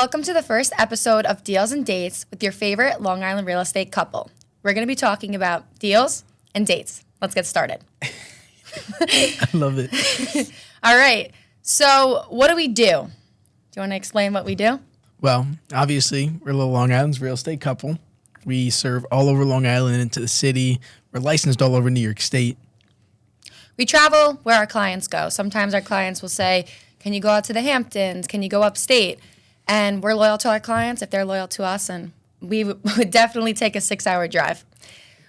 Welcome to the first episode of Deals and Dates with your favorite Long Island real estate couple. We're going to be talking about deals and dates. Let's get started. I love it. All right. So what do we do? Do you want to explain what we do? Well, obviously, we're Little Long Island's real estate couple. We serve all over Long Island and into the city. We're licensed all over New York State. We travel where our clients go. Sometimes our clients will say, can you go out to the Hamptons? Can you go upstate? And we're loyal to our clients if they're loyal to us, and we would definitely take a 6-hour drive.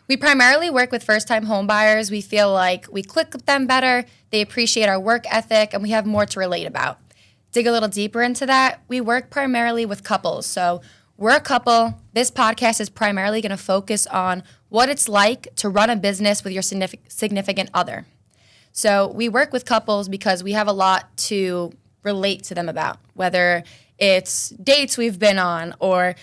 We primarily work with first-time home buyers. We feel like we click with them better, they appreciate our work ethic, and we have more to relate about. Dig a little deeper into that, we work primarily with couples. So we're a couple. This podcast is primarily going to focus on what it's like to run a business with your significant other. So we work with couples because we have a lot to relate to them about, whether it's dates we've been on or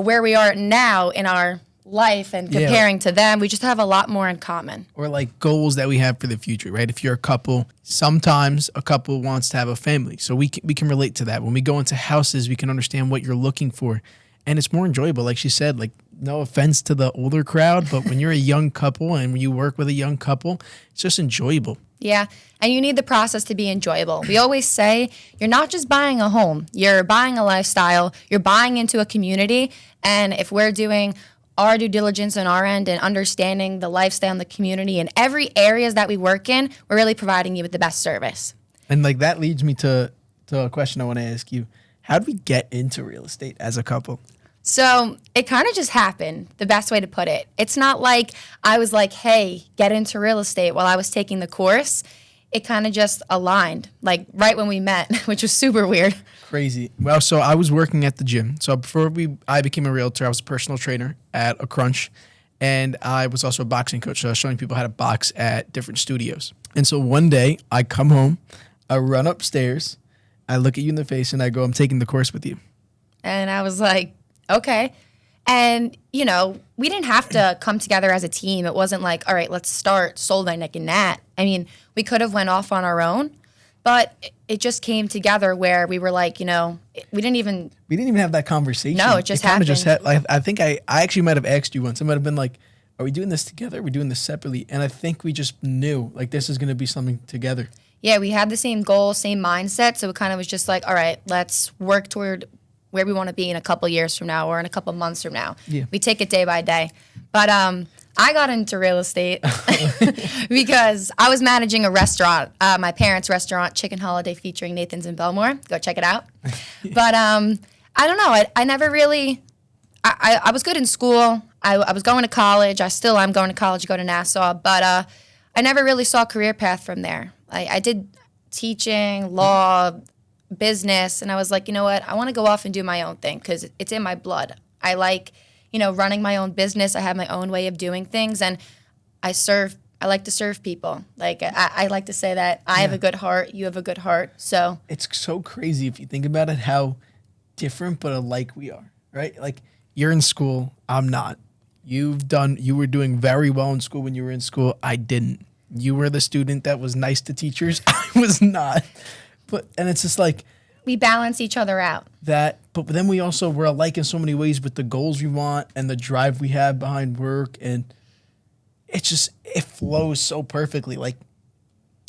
where we are now in our life and comparing to them. We just have a lot more in common. Or like goals that we have for the future, right? If you're a couple, sometimes a couple wants to have a family. So we can relate to that. When we go into houses, we can understand what you're looking for. And it's more enjoyable. Like she said, like no offense to the older crowd, but when you're a young couple and when you work with a young couple, it's just enjoyable. Yeah, and you need the process to be enjoyable. We always say you're not just buying a home, you're buying a lifestyle, you're buying into a community, and if we're doing our due diligence on our end and understanding the lifestyle and the community in every areas that we work in, we're really providing you with the best service. And like that leads me to a question I want to ask you. How did we get into real estate as a couple? So it kind of just happened, the best way to put it. It's not like I was like, hey, get into real estate while I was taking the course. It kind of just aligned, like right when we met, which was super weird. Crazy. Well, so I was working at the gym. So before I became a realtor, I was a personal trainer at a Crunch. And I was also a boxing coach. So I was showing people how to box at different studios. And so one day I come home, I run upstairs, I look at you in the face and I go, I'm taking the course with you. And I was like, okay. And, you know, we didn't have to come together as a team. It wasn't like, all right, let's start Sold by Nick and Nat. I mean, we could have went off on our own, but it just came together where we were like, you know, we didn't even have that conversation. No, it just happened. I think I actually might have asked you once. I might have been like, are we doing this together? Are we doing this separately? And I think we just knew, like, this is going to be something together. Yeah, we had the same goal, same mindset. So it kind of was just like, all right, let's work toward where we want to be in a couple years from now or in a couple months from now. Yeah. We take it day by day. But I got into real estate because I was managing a restaurant, my parents' restaurant, Chicken Holiday, featuring Nathan's in Belmore. Go check it out. But I don't know. I never really, I was good in school. I was going to college. I still am going to college, go to Nassau. But I never really saw a career path from there. I did teaching, law, business, and I was like, you know what, I want to go off and do my own thing because it's in my blood. I like, you know, running my own business. I have my own way of doing things, and I like to serve people. Like I like to say that I have a good heart, you have a good heart. So it's so crazy if you think about it, how different but alike we are, right? Like you're in school, I'm not. You were doing very well in school when you were in school. I didn't. You were the student that was nice to teachers. I was not. And it's just like we balance each other out. But then we're alike in so many ways with the goals we want and the drive we have behind work, and it flows so perfectly. Like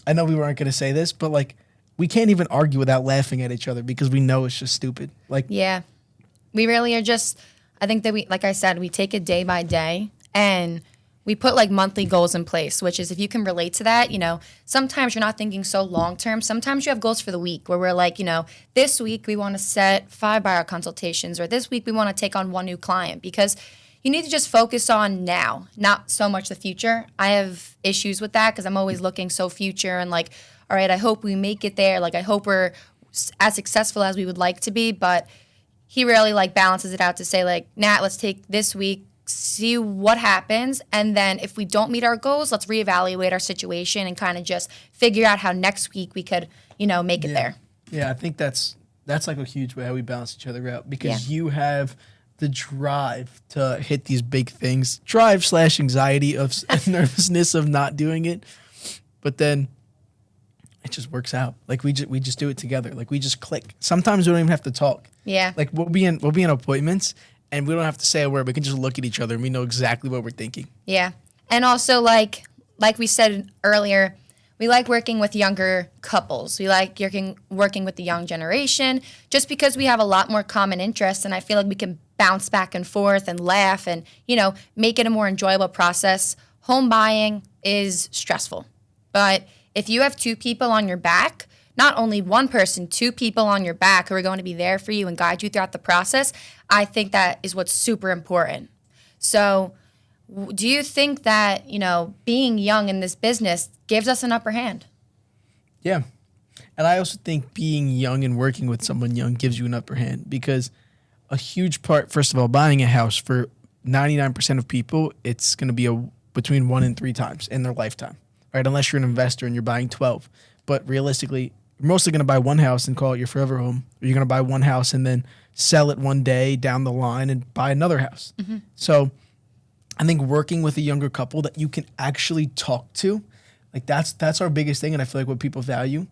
I know we weren't going to say this, but like we can't even argue without laughing at each other because we know it's just stupid. Like yeah, we really are just. I think that like I said, we take it day by day and we put like monthly goals in place, which is if you can relate to that, you know, sometimes you're not thinking so long term. Sometimes you have goals for the week where we're like, you know, this week we want to set 5 buyer consultations, or this week we want to take on 1 new client, because you need to just focus on now, not so much the future. I have issues with that because I'm always looking so future and like, all right, I hope we make it there. Like I hope we're as successful as we would like to be. But he really like balances it out to say like, Nat, let's take this week, see what happens, and then if we don't meet our goals, let's reevaluate our situation and kind of just figure out how next week we could, you know, make it there. Yeah, I think that's like a huge way how we balance each other out, because you have the drive to hit these big things, drive/anxiety of nervousness of not doing it, but then it just works out. Like we just do it together. Like we just click. Sometimes we don't even have to talk. Yeah. Like we'll be in appointments and we don't have to say a word. We can just look at each other and we know exactly what we're thinking. Yeah. And also like we said earlier, we like working with younger couples. We like working with the young generation just because we have a lot more common interests, and I feel like we can bounce back and forth and laugh and, make it a more enjoyable process. Home buying is stressful. But if you have two people on your back, not only one person, two people on your back who are going to be there for you and guide you throughout the process, I think that is what's super important. So do you think that, being young in this business gives us an upper hand? Yeah. And I also think being young and working with someone young gives you an upper hand, because a huge part, first of all, buying a house for 99% of people, it's going to be between 1 and 3 times in their lifetime, right? Unless you're an investor and you're buying 12. But realistically, you're mostly going to buy one house and call it your forever home. Or you're going to buy one house and then sell it one day down the line and buy another house. Mm-hmm. So I think working with a younger couple that you can actually talk to, like that's our biggest thing. And I feel like what people value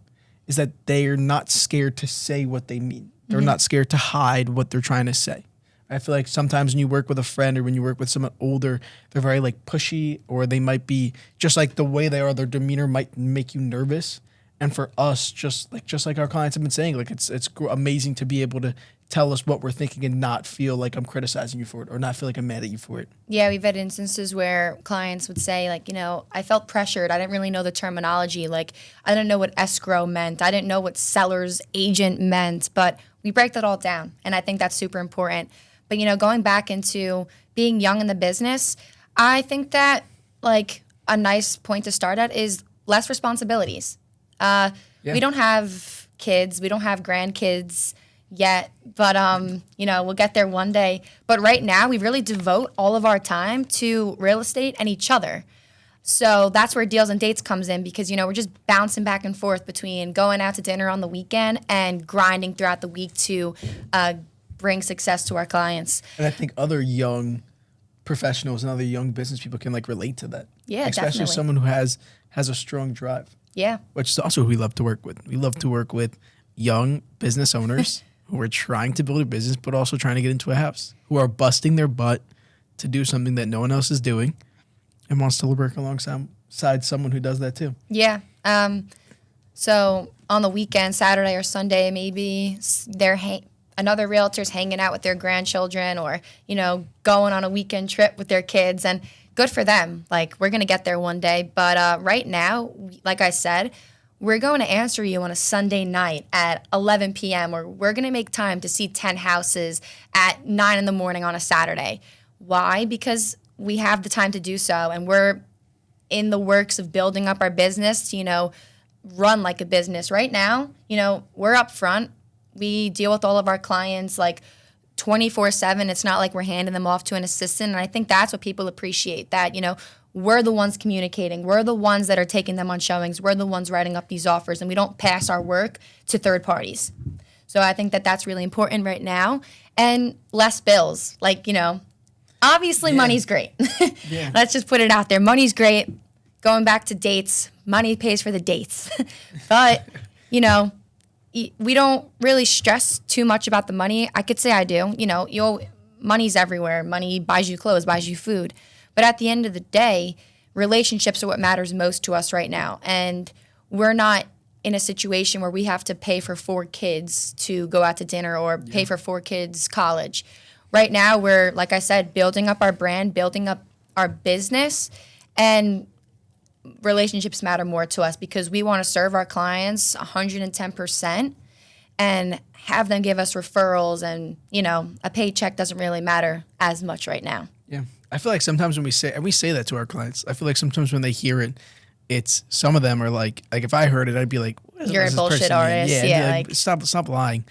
is that they are not scared to say what they mean. They're Mm-hmm. not scared to hide what they're trying to say. I feel like sometimes when you work with a friend or when you work with someone older, they're very like pushy, or they might be just like the way they are, their demeanor might make you nervous. And for us, just like our clients have been saying, like it's amazing to be able to tell us what we're thinking and not feel like I'm criticizing you for it, or not feel like I'm mad at you for it. Yeah, we've had instances where clients would say, like, I felt pressured. I didn't really know the terminology. Like, I didn't know what escrow meant. I didn't know what seller's agent meant. But we break that all down, and I think that's super important. But, going back into being young in the business, I think that, like, a nice point to start at is less responsibilities. We don't have kids. We don't have grandkids yet, but we'll get there one day. But right now, we really devote all of our time to real estate and each other. So that's where Deals and Dates comes in, because we're just bouncing back and forth between going out to dinner on the weekend and grinding throughout the week to bring success to our clients. And I think other young professionals and other young business people can like relate to that. Yeah, especially definitely. someone who has a strong drive. Yeah. Which is also who we love to work with. We love to work with young business owners who are trying to build a business, but also trying to get into a house, who are busting their butt to do something that no one else is doing and wants to work alongside someone who does that too. Yeah. So on the weekend, Saturday or Sunday, maybe another realtor's hanging out with their grandchildren, or, going on a weekend trip with their kids, and good for them. Like, we're going to get there one day. But right now, like I said, we're going to answer you on a Sunday night at 11 p.m. or we're going to make time to see 10 houses at 9 in the morning on a Saturday. Why? Because we have the time to do so, and we're in the works of building up our business to, run like a business. Right now, we're up front. We deal with all of our clients like 24/7. It's not like we're handing them off to an assistant. And I think that's what people appreciate, that, we're the ones communicating. We're the ones that are taking them on showings. We're the ones writing up these offers, and we don't pass our work to third parties. So I think that that's really important right now. And less bills. Like, obviously money's great. Yeah. Let's just put it out there. Money's great. Going back to dates, money pays for the dates. But, we don't really stress too much about the money. I could say I do. Money's everywhere. Money buys you clothes, buys you food. But at the end of the day, relationships are what matters most to us right now. And we're not in a situation where we have to pay for 4 kids to go out to dinner or pay for 4 kids' college. Right now, we're, like I said, building up our brand, building up our business, and relationships matter more to us because we want to serve our clients 110% and have them give us referrals, and, a paycheck doesn't really matter as much right now. Yeah. I feel like sometimes when we say that to our clients, I feel like sometimes when they hear it, it's some of them are like if I heard it, I'd be like, You're a bullshit artist. Yeah. Like, stop lying.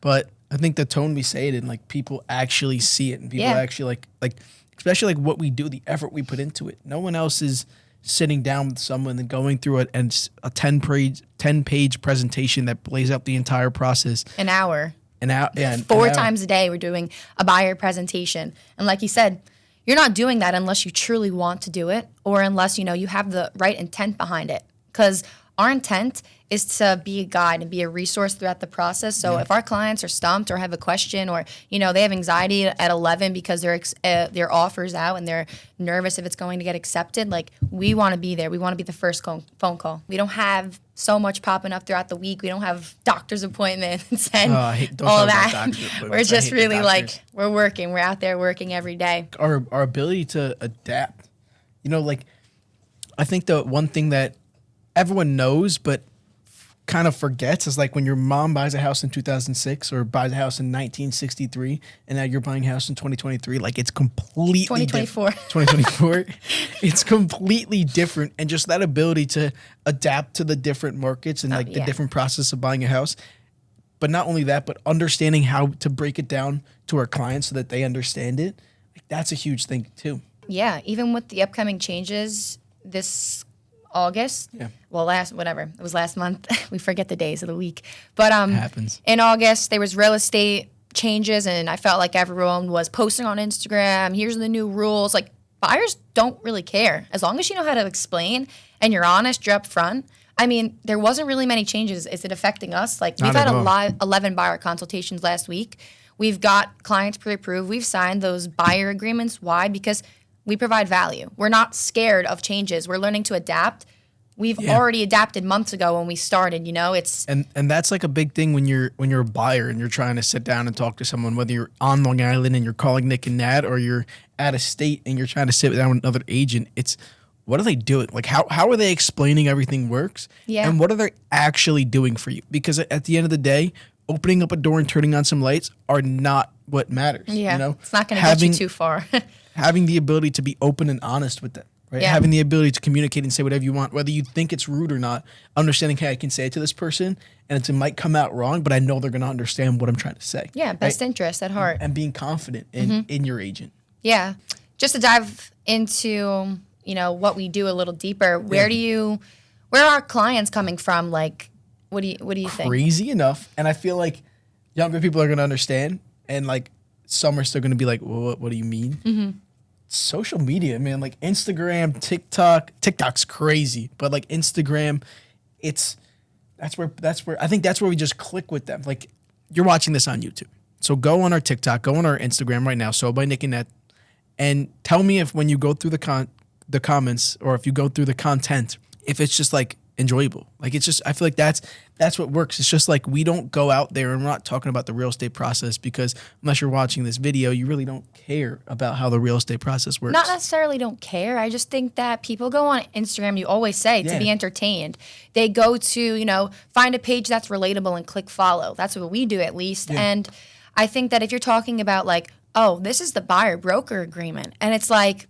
But I think the tone we say it in, like, people actually see it, and people actually like, especially like what we do, the effort we put into it. No one else is sitting down with someone and going through it and a 10-page presentation that lays out the entire process. An hour. Yeah, 4 times a day we're doing a buyer presentation. And like you said, you're not doing that unless you truly want to do it, or unless, you have the right intent behind it. Because our intent is to be a guide and be a resource throughout the process. So if our clients are stumped or have a question, or they have anxiety at 11 because their offer's out and they're nervous if it's going to get accepted, like, we want to be there. We want to be the first phone call. We don't have so much popping up throughout the week. We don't have doctor's appointments and all that. We're just really like, we're working. We're out there working every day. Our ability to adapt, like, I think the one thing that everyone knows but kind of forgets is, like, when your mom buys a house in 2006 or buys a house in 1963 and now you're buying a house in 2023, like, it's completely 2024. 2024. It's completely different. And just that ability to adapt to the different markets and the different process of buying a house. But not only that, but understanding how to break it down to our clients so that they understand it. Like, that's a huge thing too. Yeah. Even with the upcoming changes this August. Yeah. Well, it was last month. We forget the days of the week. But happens. In August, there was real estate changes, and I felt like everyone was posting on Instagram, here's the new rules. Like, buyers don't really care. As long as you know how to explain and you're honest, you're upfront. I mean, there wasn't really many changes. Is it affecting us? Like, we've had 11 buyer consultations last week. We've got clients pre-approved. We've signed those buyer agreements. Why? Because we provide value. We're not scared of changes. We're learning to adapt. We've already adapted months ago when we started, It's and that's like a big thing when you're a buyer and you're trying to sit down and talk to someone, whether you're on Long Island and you're calling Nick and Nat, or you're out of state and you're trying to sit down with another agent. It's, what are they doing? Like, how are they explaining everything works? Yeah. And what are they actually doing for you? Because at the end of the day, opening up a door and turning on some lights are not what matters. Yeah. It's not going to get you too far. Having the ability to be open and honest with them, right? Yeah. Having the ability to communicate and say whatever you want, whether you think it's rude or not, understanding, hey, I can say it to this person and it might come out wrong, but I know they're going to understand what I'm trying to say. Yeah, best interest at heart. And being confident in your agent. Yeah. Just to dive into, what we do a little deeper, where are our clients coming from? Like, what do you think? Crazy enough. And I feel like younger people are going to understand, and like some are still going to be like, well, what do you mean? Mm-hmm. Social media, man, like Instagram, TikTok's crazy, but like Instagram, that's where I think that's where we just click with them. Like, you're watching this on YouTube, so go on our TikTok, go on our Instagram right now, So by Nick and Nat, and tell me if when you go through the comments, or if you go through the content, if it's just like enjoyable. Like, it's just, I feel like that's what works. It's just like, we don't go out there and we're not talking about the real estate process, because unless you're watching this video, you really don't care about how the real estate process works. Not necessarily don't care. I just think that people go on Instagram, you always say, to be entertained. They go to, find a page that's relatable and click follow. That's what we do, at least. Yeah. And I think that if you're talking about like, oh, this is the buyer broker agreement, and it's like,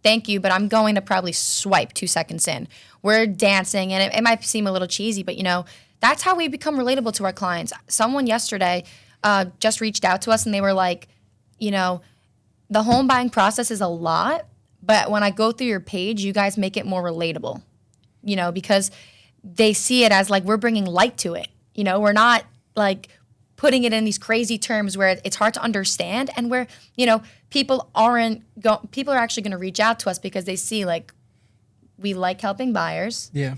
Thank you, but I'm going to probably swipe 2 seconds in. We're dancing, and it might seem a little cheesy, but, that's how we become relatable to our clients. Someone yesterday just reached out to us, and they were like, the home buying process is a lot, but when I go through your page, you guys make it more relatable, because they see it as like we're bringing light to it. We're not like putting it in these crazy terms where it's hard to understand, and where, people are actually going to reach out to us because they see, like, we like helping buyers. Yeah.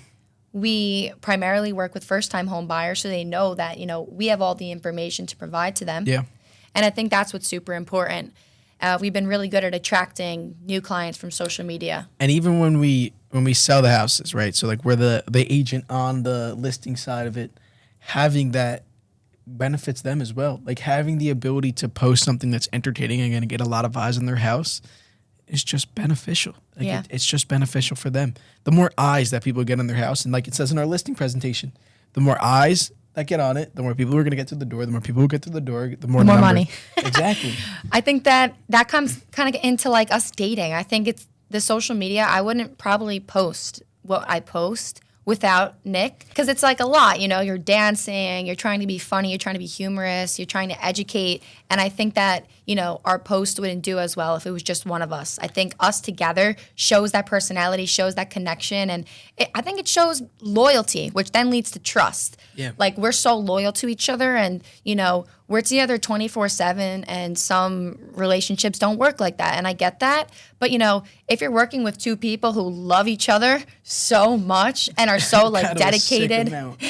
We primarily work with first-time home buyers, so they know that, we have all the information to provide to them. Yeah. And I think that's what's super important. We've been really good at attracting new clients from social media. And even when we sell the houses, right? So like, we're the agent on the listing side of it, having that benefits them as well. Like, having the ability to post something that's entertaining and going to get a lot of eyes on their house is just beneficial. Like, it's just beneficial for them. The more eyes that people get on their house, and like it says in our listing presentation, the more eyes that get on it, the more people who are going to get through the door. The more people who get through the door, the more money. Exactly. I think that comes kind of into like us dating. I think it's the social media. I wouldn't probably post what I post without Nick, because it's like a lot, you're dancing, you're trying to be funny, you're trying to be humorous, you're trying to educate, and I think that, our post wouldn't do as well if it was just one of us. I think us together shows that personality, shows that connection, and I think it shows loyalty, which then leads to trust. Yeah. Like, we're so loyal to each other, and, we're together 24/7, and some relationships don't work like that, and I get that. But if you're working with two people who love each other so much and are so like Kind of a sick dedicated, amount.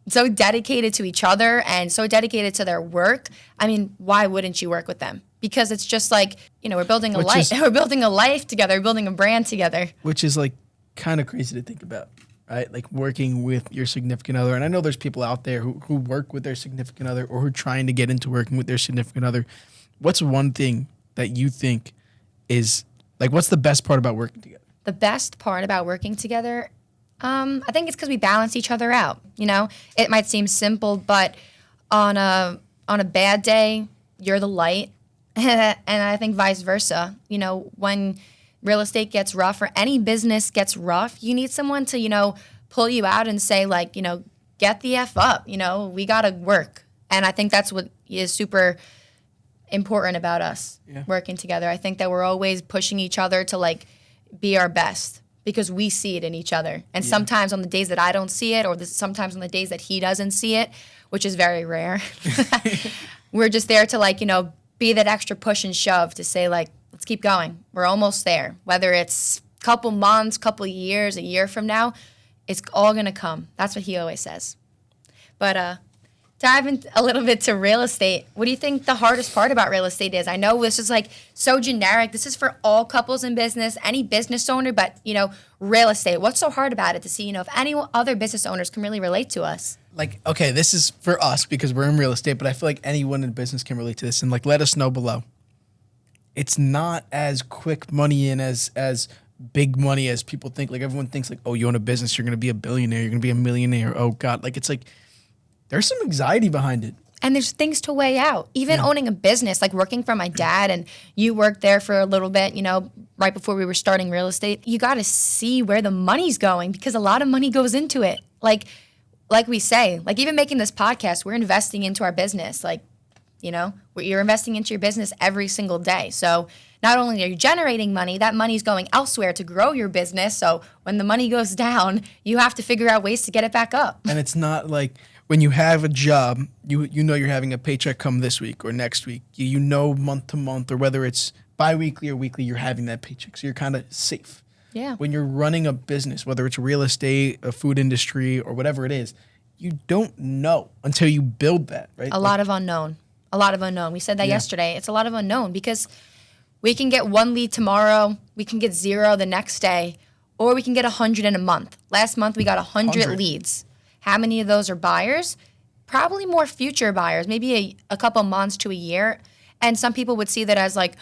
so dedicated to each other and so dedicated to their work, I mean, why wouldn't you work with them? Because it's just like, we're building a life. We're building a life together. We're building a brand together. Which is like kind of crazy to think about, right? Like working with your significant other. And I know there's people out there who work with their significant other or who are trying to get into working with their significant other. What's one thing that you think is like, what's the best part about working together? The best part about working together, I think it's because we balance each other out. It might seem simple, but on a bad day, you're the light. And I think vice versa. When real estate gets rough or any business gets rough, you need someone to, pull you out and say, like, get the F up. We got to work. And I think that's what is super important about us working together. I think that we're always pushing each other to, like, be our best because we see it in each other. And sometimes on the days that I don't see it or sometimes on the days that he doesn't see it, which is very rare, we're just there to, like, be that extra push and shove to say, like, let's keep going. We're almost there. Whether it's a couple months, couple years, a year from now, it's all going to come. That's what he always says. But dive in a little bit to real estate. What do you think the hardest part about real estate is? I know this is like so generic. This is for all couples in business, any business owner, but, real estate. What's so hard about it to see, if any other business owners can really relate to us? Like, okay, this is for us because we're in real estate, but I feel like anyone in business can relate to this. And like, let us know below. It's not as quick money and as big money as people think. Like everyone thinks like, oh, you own a business, you're going to be a billionaire, you're going to be a millionaire. Oh God. Like, it's like, there's some anxiety behind it. And there's things to weigh out. Even owning a business, like working for my dad, and you worked there for a little bit, right before we were starting real estate, you got to see where the money's going because a lot of money goes into it. Like we say, like even making this podcast, we're investing into our business. Like, you're investing into your business every single day. So not only are you generating money, that money's going elsewhere to grow your business. So when the money goes down, you have to figure out ways to get it back up. And it's not like when you have a job, you know you're having a paycheck come this week or next week. You know month to month or whether it's biweekly or weekly, you're having that paycheck. So you're kind of safe. Yeah. When you're running a business, whether it's real estate, a food industry, or whatever it is, you don't know until you build that, right? A lot of unknown. We said that yesterday. It's a lot of unknown because we can get one lead tomorrow, we can get 0 the next day, or we can get 100 in a month. Last month, we got 100 leads. How many of those are buyers? Probably more future buyers, maybe a couple months to a year. And some people would see that as like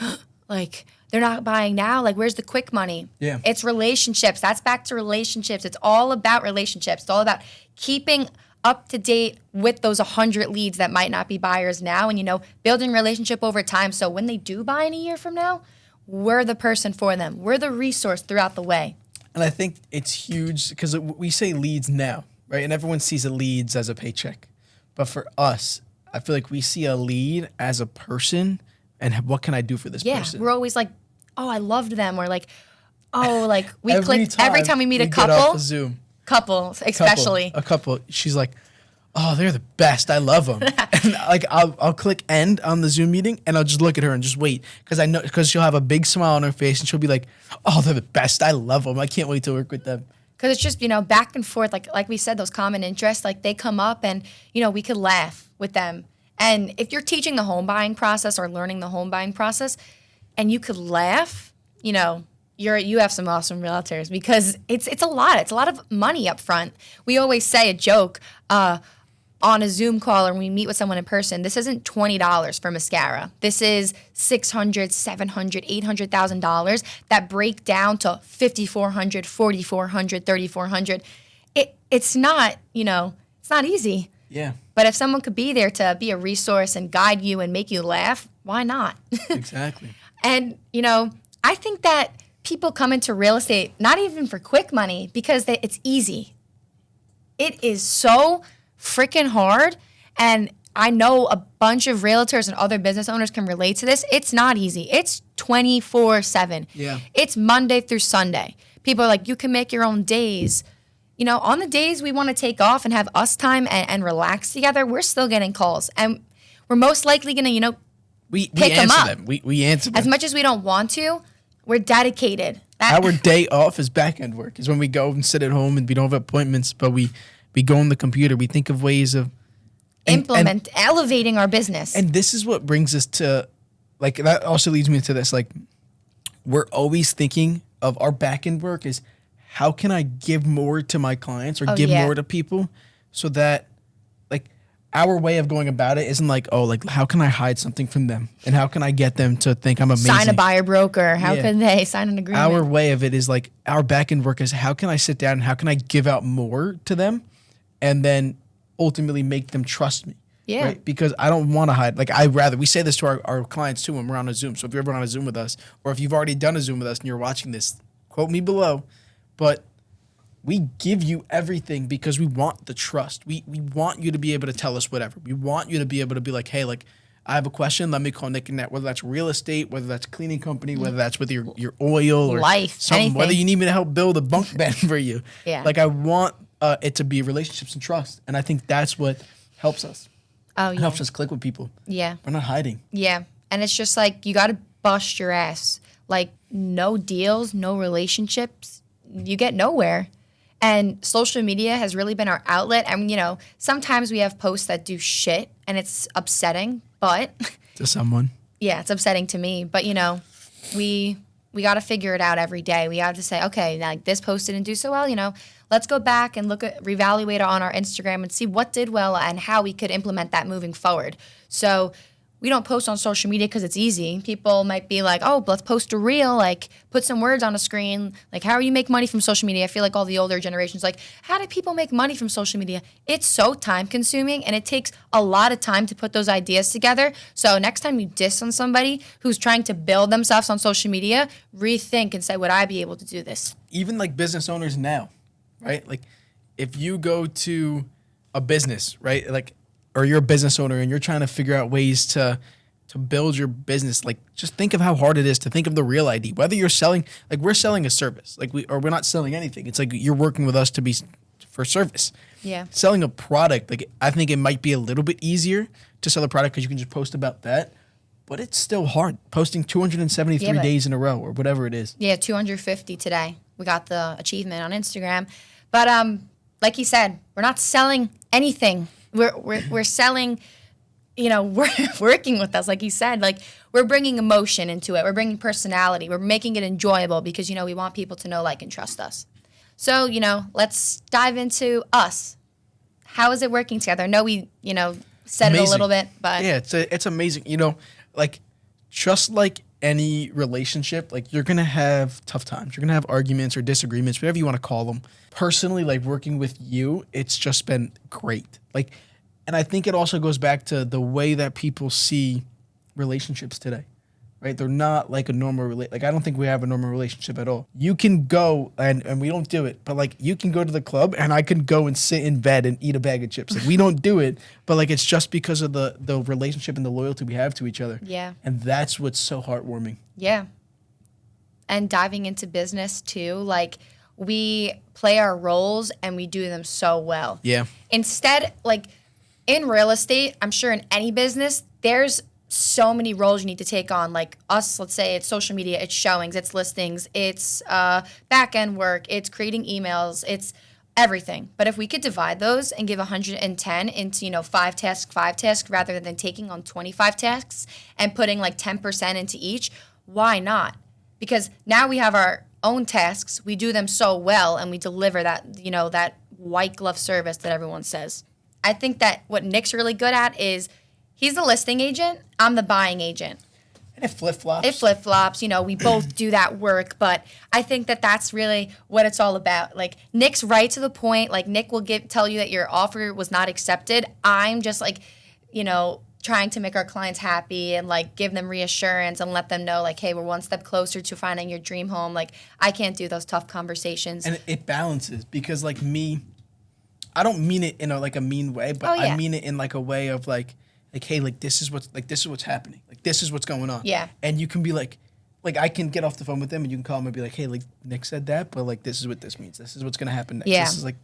they're not buying now. Like, where's the quick money? Yeah. It's relationships. That's back to relationships. It's all about relationships. It's all about keeping up to date with those 100 leads that might not be buyers now and, building relationship over time. So when they do buy in a year from now, we're the person for them. We're the resource throughout the way. And I think it's huge because we say leads now, right? And everyone sees the leads as a paycheck. But for us, I feel like we see a lead as a person and what can I do for this person? Yeah, we're always like, oh, I loved them. Or like, oh, like we click every time we meet a get off couple. of Zoom. Couples, especially. A couple. She's like, oh, they're the best. I love them. And like, I'll click end on the Zoom meeting and I'll just look at her and just wait. Because she'll have a big smile on her face and she'll be like, oh, they're the best. I love them. I can't wait to work with them. Because it's just, back and forth. Like we said, those common interests, like they come up and, we could laugh with them. And if you're teaching the home buying process or learning the home buying process and you could laugh, you have some awesome realtors because it's a lot. It's a lot of money up front. We always say a joke on a Zoom call or when we meet with someone in person. This isn't $20 for mascara. This is $600, $700, $800,000 that break down to $5,400, $4,400, $3,400. It's not it's not easy. Yeah. But if someone could be there to be a resource and guide you and make you laugh, why not? Exactly. And I think that people come into real estate not even for quick money because it's easy. It is so freaking hard. And I know a bunch of realtors and other business owners can relate to this. It's not easy. It's 24/7. Yeah. It's Monday through Sunday. People are like, you can make your own days. On the days we want to take off and have us time and relax together, we're still getting calls. And we're most likely going to, we pick 'em answer up. them. We answer them. as much as we don't want to, we're dedicated. Our day off is back end work. Is when we go and sit at home and we don't have appointments, but we go on the computer. We think of ways of elevating our business. And this is what brings us to, like, that also leads me to this. Like, we're always thinking of our back end work is how can I give more to my clients or give more to people so that, like, our way of going about it isn't like, oh, like, how can I hide something from them? And how can I get them to think I'm amazing? Sign a buyer broker. How can they sign an agreement? Our way of it is like, our back end work is how can I sit down and how can I give out more to them and then ultimately make them trust me? Yeah. Right? Because I don't want to hide. Like, we say this to our clients too when we're on a Zoom. So if you're ever on a Zoom with us, or if you've already done a Zoom with us and you're watching this, quote me below. But we give you everything because we want the trust. We want you to be able to tell us whatever. We want you to be able to be like, hey, like, I have a question. Let me call Nick and Nat, whether that's real estate, whether that's cleaning company, whether that's with your oil or life, something, anything. whether you need me to help build a bunk bed for you. Yeah. Like, I want it to be relationships and trust. And I think that's what helps us. Oh, It yeah. helps us click with people. Yeah. We're not hiding. Yeah. And it's just like, you got to bust your ass. Like, no deals, no relationships, you get nowhere. And social media has really been our outlet. And, sometimes we have posts that do shit and it's upsetting, but To someone. yeah, it's upsetting to me. But, we got to figure it out every day. We have to say, okay, now this post didn't do so well, let's go back and reevaluate on our Instagram and see what did well and how we could implement that moving forward. So we don't post on social media because it's easy. People might be like, oh, let's post a reel, like put some words on a screen. Like, how do you make money from social media? I feel like all the older generations, like, how do people make money from social media? It's so time consuming and it takes a lot of time to put those ideas together. So next time you diss on somebody who's trying to build themselves on social media, rethink and say, would I be able to do this? Even like business owners now, right? Like, if you go to a business, right? Like, or you're a business owner and you're trying to figure out ways to build your business, like, just think of how hard it is to think of the real ID. Whether you're selling, like, we're selling a service, like, we're not selling anything. It's like you're working with us to be for service. Yeah. Selling a product, like, I think it might be a little bit easier to sell a product because you can just post about that, but it's still hard posting 273 days in a row or whatever it is. Yeah, 250 today. We got the achievement on Instagram. But like you said, we're not selling anything. We're selling, we're working with us, like you said. Like, we're bringing emotion into it. We're bringing personality. We're making it enjoyable because, we want people to know, like, and trust us. So, let's dive into us. How is it working together? I know we, said Amazing. it a little bit, but yeah, it's amazing. Like, just like any relationship, like, you're gonna have tough times. You're gonna have arguments or disagreements, whatever you want to call them. Personally, like, working with you, it's just been great. Like, and I think it also goes back to the way that people see relationships today, right? They're not like a normal like, I don't think we have a normal relationship at all. You can go and we don't do it, but, like, you can go to the club and I can go and sit in bed and eat a bag of chips. Like, we don't do it, but, like, it's just because of the relationship and the loyalty we have to each other. yeah. And that's what's so heartwarming. Yeah. And diving into business too, like, we play our roles and we do them so well. Yeah. Instead, like, in real estate, I'm sure in any business, there's so many roles you need to take on. Like us, let's say it's social media, it's showings, it's listings, it's back end work, it's creating emails, it's everything. But if we could divide those and give 110 into, 5 tasks rather than taking on 25 tasks and putting like 10% into each, why not? Because now we have our own tasks, we do them so well, and we deliver that, that white glove service that everyone says. I think that what Nick's really good at is he's the listing agent, I'm the buying agent. And it flip-flops. It flip-flops, we both do that work, but I think that that's really what it's all about. Like, Nick's right to the point. Like, Nick will tell you that your offer was not accepted. I'm just like, trying to make our clients happy and, like, give them reassurance and let them know, like, hey, we're one step closer to finding your dream home. Like, I can't do those tough conversations. And it balances because, like, me, I don't mean it in a mean way, but I mean it in, like, a way of, like, hey, like, this is what's happening. Like, this is what's going on. Yeah. And you can be like, I can get off the phone with them and you can call them and be like, hey, like, Nick said that, but, like, this is what this means. This is what's going to happen next. Yeah. This is, like,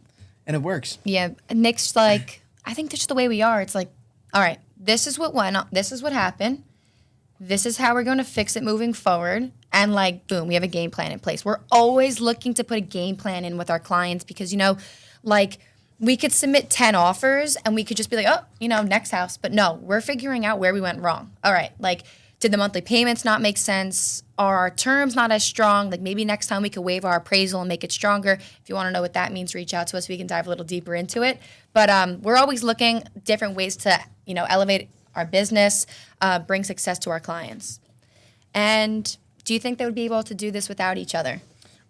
and it works. Yeah. Nick's like, I think that's just the way we are. It's like, all right, this is what went on, this is what happened. This is how we're going to fix it moving forward. And like, boom, we have a game plan in place. We're always looking to put a game plan in with our clients because, like we could submit 10 offers and we could just be like, oh, next house. But no, we're figuring out where we went wrong. All right, like, did the monthly payments not make sense? Are our terms not as strong? Like maybe next time we could waive our appraisal and make it stronger. If you want to know what that means, reach out to us. We can dive a little deeper into it. But we're always looking different ways to, elevate our business, bring success to our clients. And do you think they would be able to do this without each other?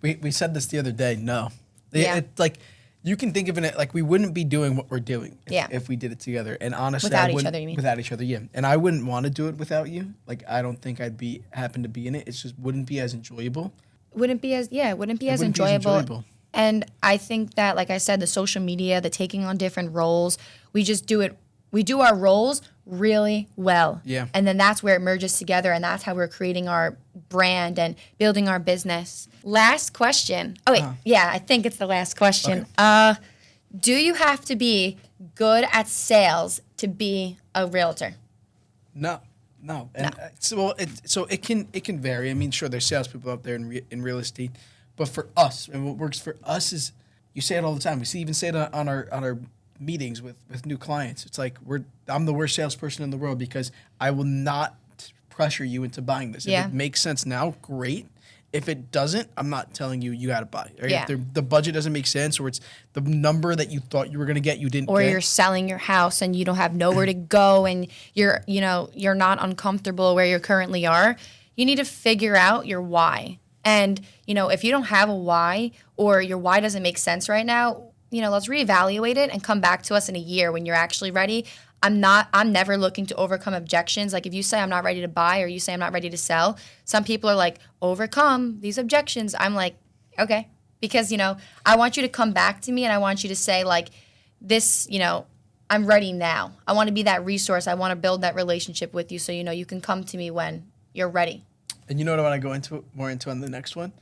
We said this the other day. No. Yeah. It's like you can think of it like we wouldn't be doing what we're doing if we did it together. And honestly, without each other, you mean? Without each other, yeah. And I wouldn't want to do it without you. Like I don't think I'd happen to be in it. It just wouldn't be as enjoyable. Wouldn't be as enjoyable. And I think that, like I said, the social media, the taking on different roles, we do our roles really well. Yeah. And then that's where it merges together, and that's how we're creating our brand and building our business. Last question. Oh, wait. Yeah, I think it's the last question. Okay. Do you have to be good at sales to be a realtor? No. And so it can vary. I mean, sure, there's salespeople out there in real estate, but for us, and what works for us is, you say it all the time. We even say it on our meetings with new clients. It's like I'm the worst salesperson in the world because I will not pressure you into buying this. Yeah. If it makes sense now, great. If it doesn't, I'm not telling you got to buy. Right? Yeah. If the budget doesn't make sense, or it's the number that you thought you were going to get, you didn't Or get. you're selling your house and you don't have nowhere to go and you're not uncomfortable where you currently are. You need to figure out your why. And, if you don't have a why, or your why doesn't make sense right now, let's reevaluate it and come back to us in a year when you're actually ready. I'm never looking to overcome objections. Like if you say I'm not ready to buy, or you say I'm not ready to sell, some people are like, overcome these objections. I'm like, okay. Because, I want you to come back to me and I want you to say like this, I'm ready now. I want to be that resource. I want to build that relationship with you so, you can come to me when you're ready. And you know what I want to go more into on the next one?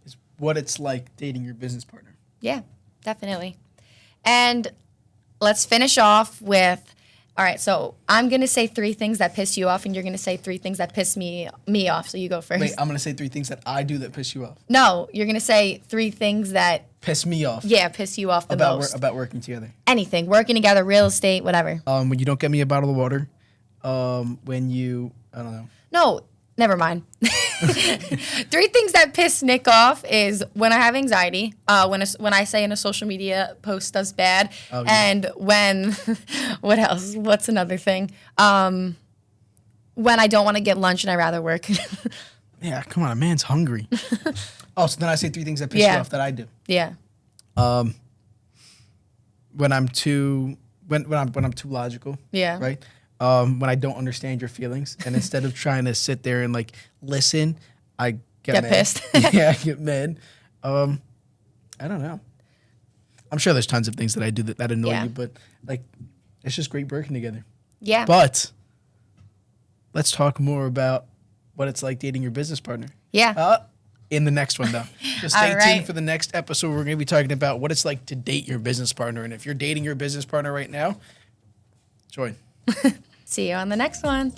Is what it's like dating your business partner. Yeah, definitely. And let's finish off with, all right, so I'm going to say 3 things that piss you off, and you're going to say 3 things that piss me off. So you go first. Wait, I'm going to say 3 things that I do that piss you off. No, you're going to say 3 things that piss me off. Yeah, piss you off the most. About working together. Anything. Working together, real estate, whatever. When you don't get me a bottle of water. When you, I don't know. No, never mind. 3 things that piss Nick off is when I have anxiety, when I say in a social media post does bad, and when, what else? What's another thing? When I don't want to get lunch and I rather work. Yeah, come on, a man's hungry. So then I say 3 things that piss you off that I do. Yeah. When I'm too logical. Yeah. Right. When I don't understand your feelings, and instead of trying to sit there and like listen, I get mad. Pissed. Yeah, I get mad. I don't know. I'm sure there's tons of things that I do that annoy you, but like, it's just great working together. Yeah. But let's talk more about what it's like dating your business partner. Yeah. In the next one, though. So stay tuned for the next episode. We're going to be talking about what it's like to date your business partner. And if you're dating your business partner right now, join. See you on the next one.